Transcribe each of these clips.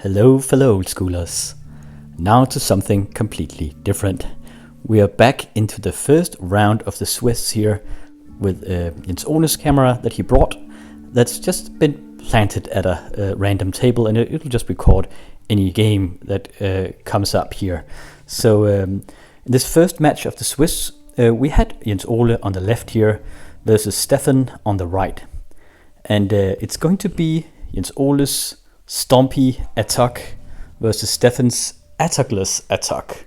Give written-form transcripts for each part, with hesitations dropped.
Hello fellow old schoolers. Now to something completely different. We are back into the first round of the Swiss here with Jens Ole's camera that he brought that's just been planted at a random table, and it'll just record any game that comes up here. So in this first match of the Swiss, we had Jens Ole on the left here versus Stefan on the right. And it's going to be Jens Ole's Stompy-Atog versus Stefan's Atogless-Atog.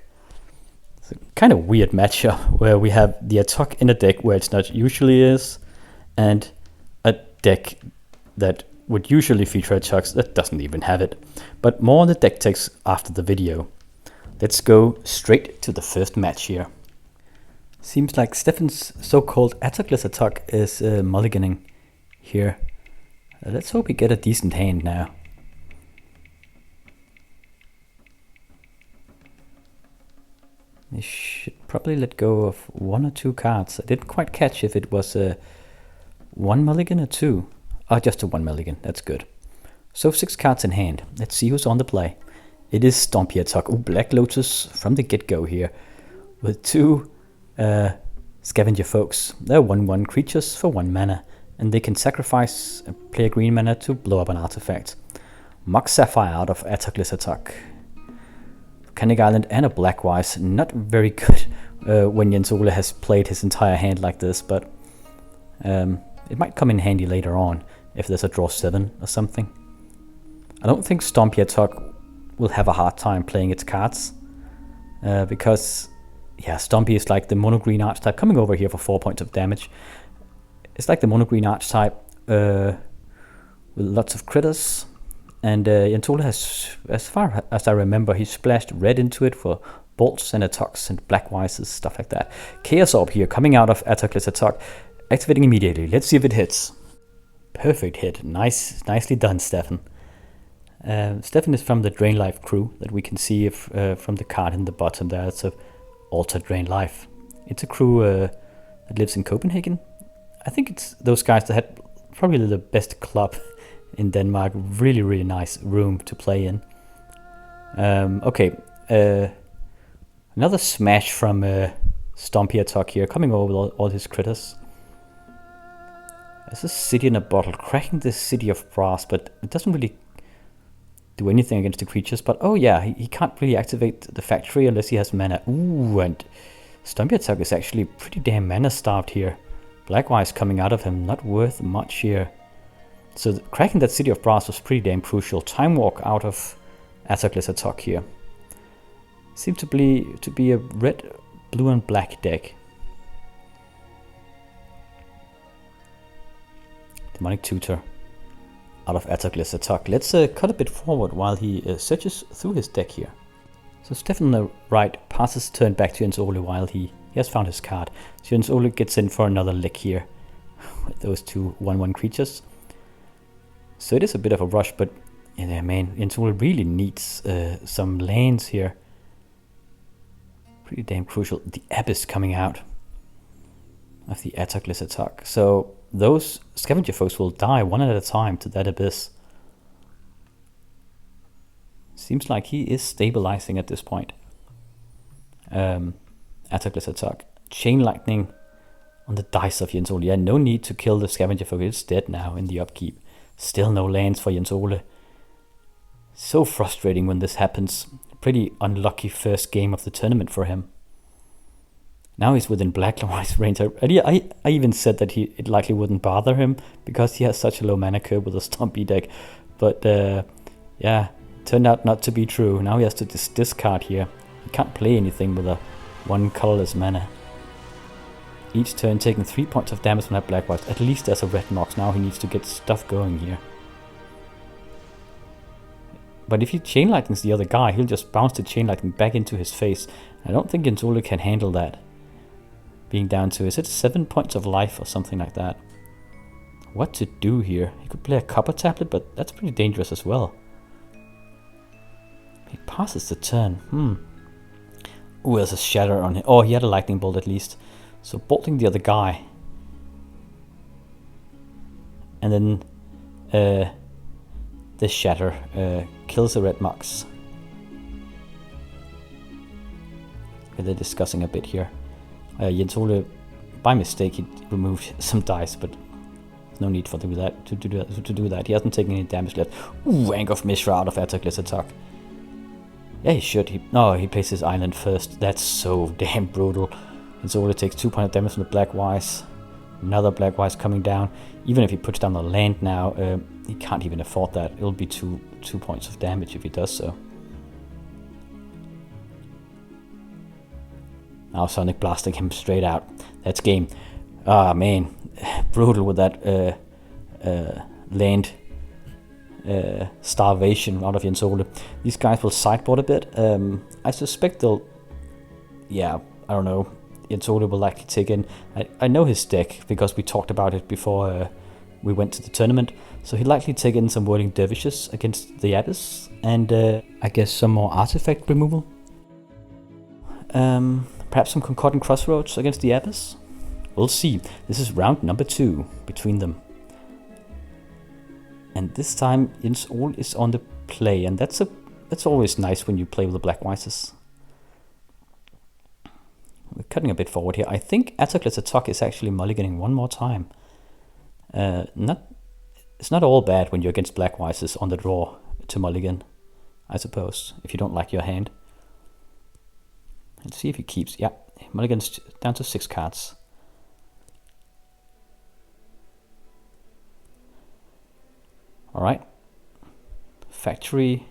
It's a kind of weird matchup where we have the Atog in a deck where it's not usually is, and a deck that would usually feature Atogs that doesn't even have it. But more on the deck takes after the video. Let's go straight to the first match here. Seems like Stefan's so-called Atogless-Atog is mulliganing here. Let's hope we get a decent hand now. I should probably let go of one or two cards. I didn't quite catch if it was a one mulligan or two. Oh, just a one mulligan. That's good. So 6 cards in hand. Let's see who's on the play. It is Stompy-Atog. Oh, Black Lotus from the get-go here. With 2 scavenger folks. They're 1/1 creatures for 1 mana. And they can sacrifice and play a green mana to blow up an artifact. Mock Sapphire out of Atogless-Atog. Volcanic Island and a BlackWise. Not very good when Jens Ole has played his entire hand like this, but it might come in handy later on if there's a draw 7 or something. I don't think Stompy-Atog will have a hard time playing its cards because, yeah, Stompy is like the mono-green archetype coming over here for 4 points of damage. It's like the mono-green archetype with lots of critters. And Jens Ole has, as far as I remember, he splashed red into it for bolts and Atogs and BlackWises, stuff like that. Chaos Orb here, coming out of Atogless-Atog, activating immediately. Let's see if it hits. Perfect hit. Nicely done, Stefan. Stefan is from the Drain Life crew that we can see if, from the card in the bottom there. It's a Alter Drain Life. It's a crew that lives in Copenhagen. I think it's those guys that had probably the best club in Denmark. Really nice room to play in. Okay, another smash from Stompy-Atog here, coming over with all his critters. There's a city in a bottle, cracking this city of brass, but it doesn't really do anything against the creatures. But oh yeah, he can't really activate the factory unless he has mana. Ooh, and Stompy-Atog is actually pretty damn mana starved here. BlackWise coming out of him, not worth much here. So cracking that city of brass was pretty damn crucial. Time Walk out of Atogless-Atog here. Seems to be a red, blue and black deck. Demonic Tutor out of Atogless-Atog. Let's cut a bit forward while he searches through his deck here. So Stefan on the right passes turn back to Jens Ole while he has found his card. So Jens Ole gets in for another lick here with those 2 1/1 creatures. So it is a bit of a rush, but yeah, man, Jens Ole really needs some lands here. Pretty damn crucial. The Abyss coming out of the Atogless-Atog. So those scavenger folks will die one at a time to that Abyss. Seems like he is stabilizing at this point. Atogless-Atog. Chain Lightning on the dice of Jens Ole. Yeah, no need to kill the scavenger folk. It's dead now in the upkeep. Still no lands for Jens Ole. So frustrating when this happens. Pretty unlucky first game of the tournament for him. Now he's within BlackWise range. I even said that it likely wouldn't bother him because he has such a low mana curve with a Stompy deck. But yeah, turned out not to be true. Now he has to discard here. He can't play anything with a 1 colorless mana. Each turn taking 3 points of damage from that BlackWise. At least there's a red Mox. Now he needs to get stuff going here. But if he Chain Lightnings the other guy, he'll just bounce the Chain Lightning back into his face. I don't think Jens Ole can handle that. Being down to, is it 7 points of life or something like that? What to do here? He could play a Copper Tablet, but that's pretty dangerous as well. He passes the turn. Oh, there's a Shatter on him. Oh, he had a Lightning Bolt at least. So bolting the other guy. And then the Shatter kills the Red Mox. Okay, they're discussing a bit here. Jens Ole, by mistake, he removed some dice, but no need for that to do that. He hasn't taken any damage left. Ooh, Ank of Mishra out of Atogless-Atog. Yeah, he should. He plays his island first. That's so damn brutal. Jens Ole takes 2 points of damage from the BlackWise. Another BlackWise coming down. Even if he puts down the land now, he can't even afford that. It'll be two points of damage if he does so. Now Sonic blasting him straight out. That's game. Ah, man. Brutal with that land starvation out of Jens Ole. These guys will sideboard a bit. I suspect they'll... Yeah, I don't know. Jens Ole will likely take in... I know his deck because we talked about it before we went to the tournament. So he'll likely take in some Whirling Dervishes against the Abyss. And I guess some more artifact removal. Perhaps some Concordant Crossroads against the Abyss. We'll see. This is round number 2 between them. And this time Jens Ole is on the play, and that's always nice when you play with the BlackWises. We're cutting a bit forward here. I think Atogless-Atog is actually mulliganing one more time. It's not all bad when you're against BlackWises on the draw to mulligan, I suppose, if you don't like your hand. Let's see if he keeps. Yeah, mulligan's down to 6 cards. Alright. Factory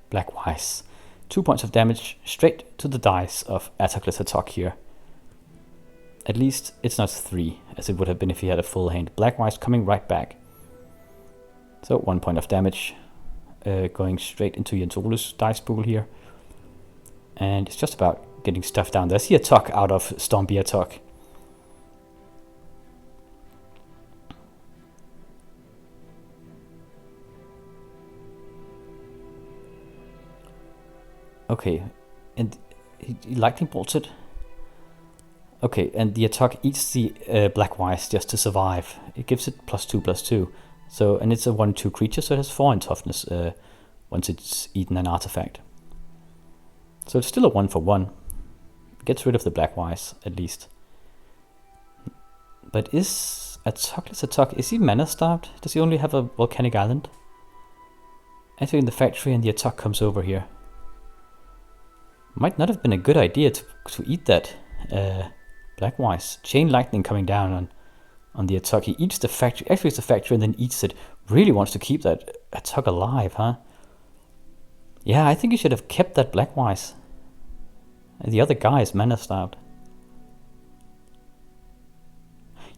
BlackWise. 2 points of damage straight to the dice of Atogless-Atog here. At least it's not 3, as it would have been if he had a full hand. BlackWise coming right back. So 1 point of damage going straight into Jens Ole's dice pool here. And it's just about getting stuff down. There's the Atog out of Stompy-Atog. Okay, and he lightning bolts it. Okay, and the Atog eats the BlackWise just to survive. It gives it +2/+2. So, and it's a 1/2 creature, so it has 4 in toughness once it's eaten an artifact. So it's still a 1-for-1. Gets rid of the BlackWise, at least. But is Atogless-Atog, is he mana starved? Does he only have a volcanic island? Entering the factory and the Atog comes over here. Might not have been a good idea to eat that BlackWise. Chain lightning coming down on the Atog. He eats the factory. Actually, it's the factory and then eats it. Really wants to keep that Atog alive, huh? Yeah, I think he should have kept that BlackWise. The other guy is mana starved.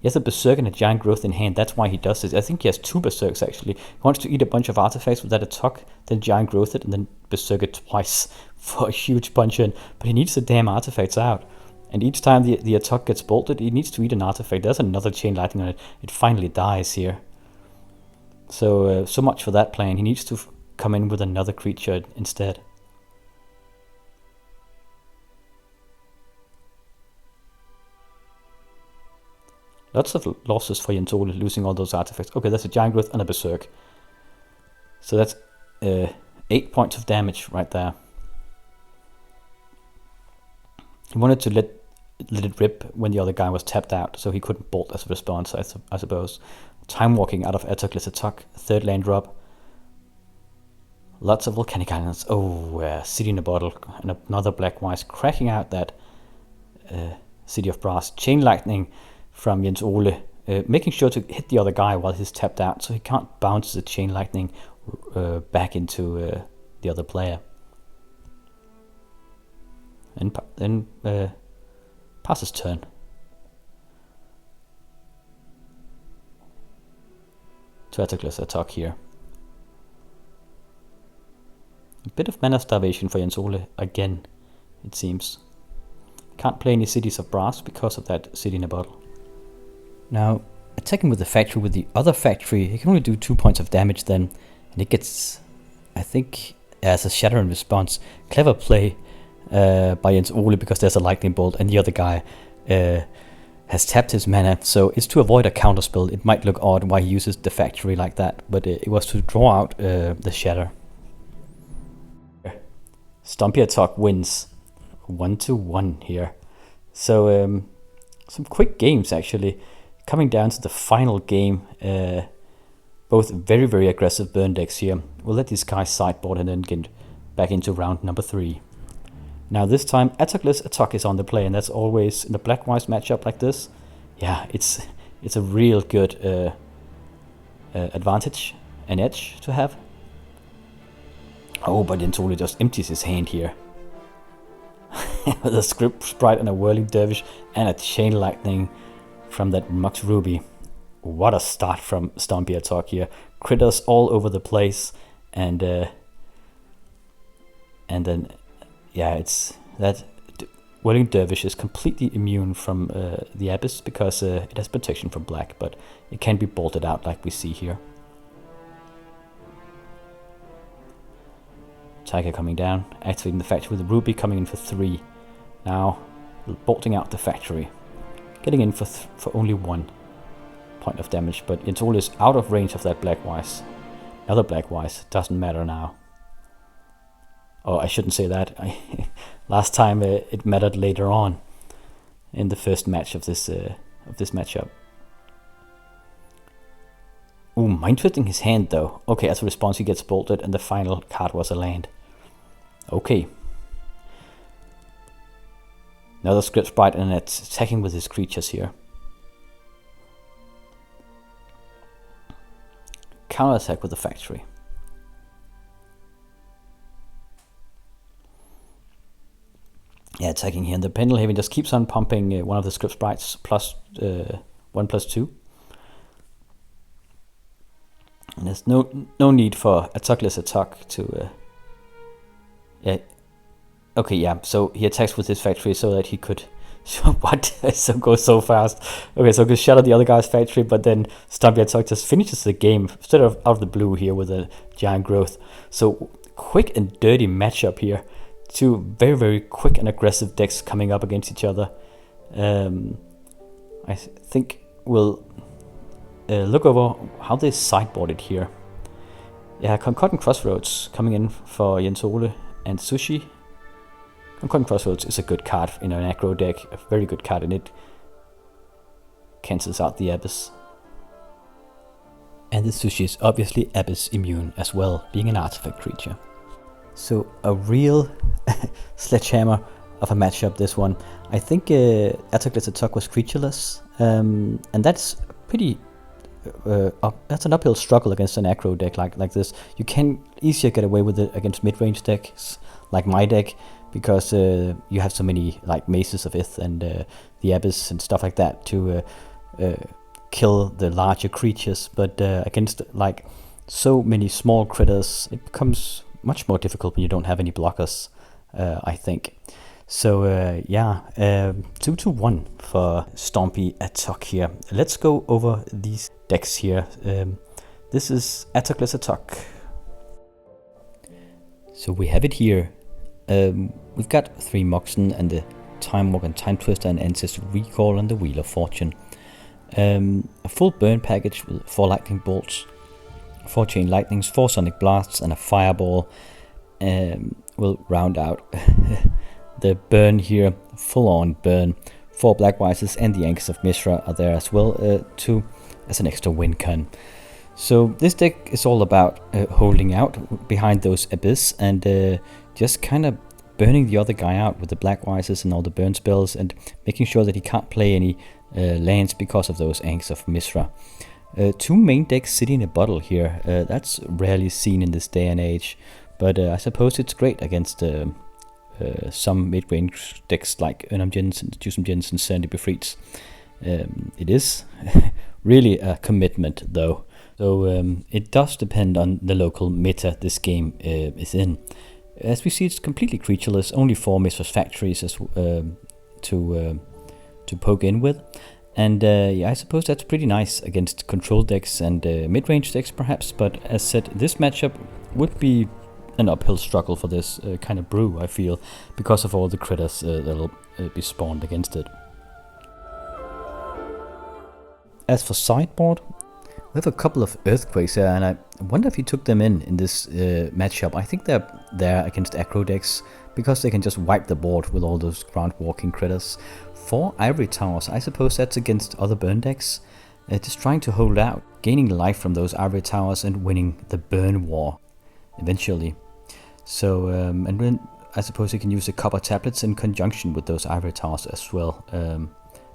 He has a Berserk and a Giant Growth in hand. That's why he does this. I think he has 2 Berserks actually. He wants to eat a bunch of artifacts with that Atog, then Giant Growth it, and then Berserk it twice for a huge punch in. But he needs the damn artifacts out. And each time the Atog gets bolted, he needs to eat an artifact. There's another Chain Lightning on it. It finally dies here. So, so much for that plan. He needs to come in with another creature instead. Lots of losses for Jens Ole, losing all those artifacts. Okay, that's a Giant Growth and a Berserk. So that's 8 points of damage right there. He wanted to let it rip when the other guy was tapped out, so he couldn't bolt as a response, I suppose. Time Walking out of Atogless-Atog, 3rd land drop. Lots of volcanic islands. Oh, City in a Bottle, and another BlackWise cracking out that City of Brass. Chain Lightning from Jens Ole, making sure to hit the other guy while he's tapped out, so he can't bounce the Chain Lightning back into the other player. And then passes turn. To Atogless-Atog here. A bit of mana starvation for Jens Ole again, it seems. Can't play any Cities of Brass because of that City in a Bottle. Now, attacking with the factory with the other factory, he can only do 2 points of damage then. And it gets, I think, as a Shatter in response. Clever play by Jens Ole because there's a lightning bolt and the other guy has tapped his mana, so it's to avoid a counterspell. It might look odd why he uses the factory like that, but it was to draw out the Shatter. Stompy-Atog wins 1-1 here. So some quick games actually. Coming down to the final game, both very, very aggressive burn decks here. We'll let these guys sideboard and then get back into round number 3. Now this time Atogless-Atog is on the play, and that's always in the BlackWise matchup like this. Yeah, it's a real good advantage, an edge to have. Oh, but Yentoli just empties his hand here. With a Script Sprite and a Whirling Dervish and a Chain Lightning from that Mox Ruby. What a start from Stompy-Atog here. Critters all over the place, and then yeah, it's that Whirling Dervish is completely immune from the Abyss because it has protection from black, but it can be bolted out like we see here. Tiger coming down, activating the factory with the Ruby, coming in for 3. Now bolting out the factory, getting in for only 1 point of damage, but it's always out of range of that BlackWise. Another BlackWise, doesn't matter now. Oh, I shouldn't say that. Last time it mattered later on in the first match of this matchup. Ooh, mind twisting his hand though. Okay, as a response he gets bolted, and the final card was a land. Okay. Another Script Sprite, and it's attacking with his creatures here. Counter attack with the factory. Yeah, attacking here, and the Pendelhaven just keeps on pumping one of the Script Sprites plus 1/2. And there's no need for Atogless-Atog to okay, yeah, so he attacks with his factory so that he could what? So goes so fast. Okay, so he shatter the other guy's factory, but then Stompy-Atog just finishes the game instead of out of the blue here with a giant growth. So quick and dirty matchup here. 2 very, very quick and aggressive decks coming up against each other. I think we'll look over how they sideboarded here. Yeah, Concordant Crossroads coming in for Yentoli and Sushi. Concordant Crossroads is a good card in an aggro deck, a very good card, and it cancels out the Abyss. And the Sushi is obviously Abyss immune as well, being an artifact creature. So a real sledgehammer of a matchup, this one. I think Atogless-Atog was creatureless, and that's pretty. That's an uphill struggle against an aggro deck like this. You can easier get away with it against mid-range decks like my deck, because you have so many like Maces of Ith and the Abyss and stuff like that to kill the larger creatures. But against like so many small critters, it becomes much more difficult when you don't have any blockers, I think. So yeah, 2-1 for Stompy-Atog here. Let's go over these decks here. This is Atogless-Atog. So we have it here. We've got 3 Moxen and the Time Walk and Time Twister and Ancestor Recall and the Wheel of Fortune. A full burn package with 4 lightning bolts, 4 chain lightnings, 4 sonic blasts, and a fireball. Will round out the burn here. Full on burn. 4 BlackWises and the Anchors of Mishra are there as well, too, as an extra win con. So this deck is all about holding out behind those Abyss and just kind of burning the other guy out with the BlackWises and all the burn spells, and making sure that he can't play any lands because of those Anchors of Mishra. 2 main decks sitting in a bottle here. That's rarely seen in this day and age, but I suppose it's great against some mid-range decks like Ernam Jensen, Jusum Jensen, Serendipity Freets. It is really a commitment though. So it does depend on the local meta this game is in. As we see, it's completely creatureless, only 4 Mistress Factories as, to poke in with. And yeah, I suppose that's pretty nice against control decks and mid-range decks perhaps, but as said, this matchup would be an uphill struggle for this kind of brew, I feel, because of all the critters that'll be spawned against it. As for sideboard, we have a couple of Earthquakes here, and I wonder if he took them in this matchup. I think they're there against aggro decks, because they can just wipe the board with all those ground walking critters. 4 Ivory Towers, I suppose that's against other burn decks. Just trying to hold out, gaining life from those Ivory Towers and winning the burn war eventually. So, and then I suppose you can use the copper tablets in conjunction with those Ivory Towers as well,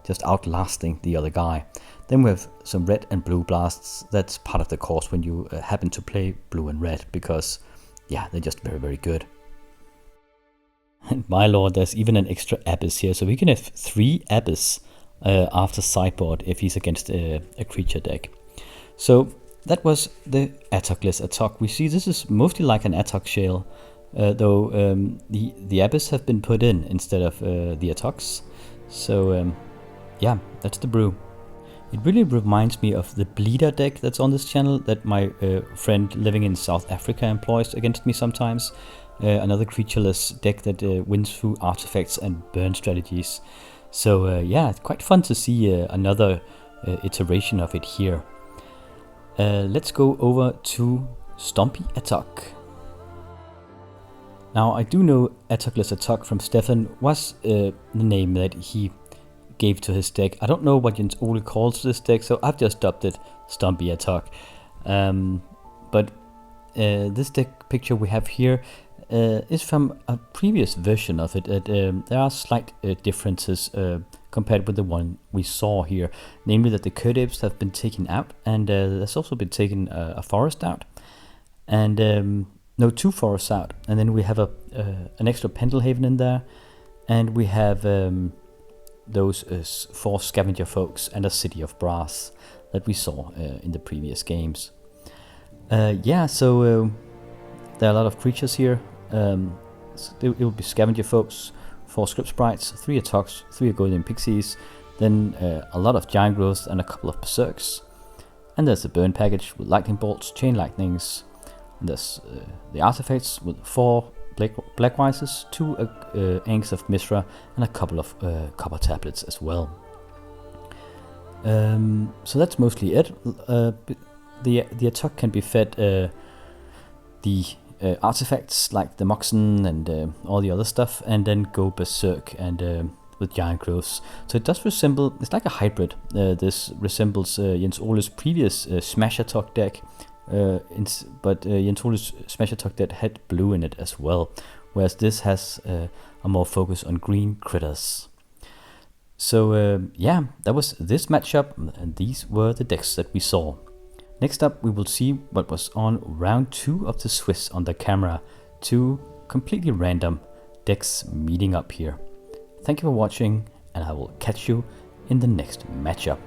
just outlasting the other guy. Then we have some red and blue blasts. That's part of the course when you happen to play blue and red, because yeah, they're just very, very good. And my lord, there's even an extra Abyss here, so we can have 3 Abyss after sideboard if he's against a creature deck. So that was the Atogless-Atog. We see this is mostly like an Atog shell, though the Abyss have been put in instead of the Atogs. So yeah, that's the brew. It really reminds me of the Bleeder deck that's on this channel that my friend living in South Africa employs against me sometimes. Another creatureless deck that wins through artifacts and burn strategies. So yeah, it's quite fun to see another iteration of it here. Let's go over to Stompy-Atog. Now, I do know Atogless-Atog from Stefan was the name that he gave to his deck. I don't know what Jens Ole calls this deck, so I've just dubbed it Stompy-Atog. But this deck picture we have here is from a previous version of it. There are slight differences compared with the one we saw here, namely that the Curdaves have been taken out, and there's also been taken a forest out, and no, 2 forests out, and then we have an extra Pendelhaven in there, and we have those 4 Scavenger Folks and a City of Brass that we saw in the previous games. Yeah, so there are a lot of creatures here. It will be Scavenger Folks, 4 Script Sprites, 3 Atogs, 3 Golden Pixies, then a lot of Giant Growth and a couple of Berserks. And there's the Burn package with Lightning Bolts, Chain Lightnings, and there's the Artifacts with 4 BlackWises, 2 Anks of Mithra, and a couple of Copper Tablets as well. So that's mostly it. The Atog can be fed the artifacts like the Moxen and all the other stuff, and then go Berserk and with Giant Growths. So it does resemble, it's like a hybrid. This resembles Jens Ole's previous StompyAtog deck, but Jens Ole's StompyAtog deck had blue in it as well, whereas this has a more focus on green critters. So yeah, that was this matchup, and these were the decks that we saw. Next up, we will see what was on round 2 of the Swiss on the camera. 2 completely random decks meeting up here. Thank you for watching, and I will catch you in the next matchup.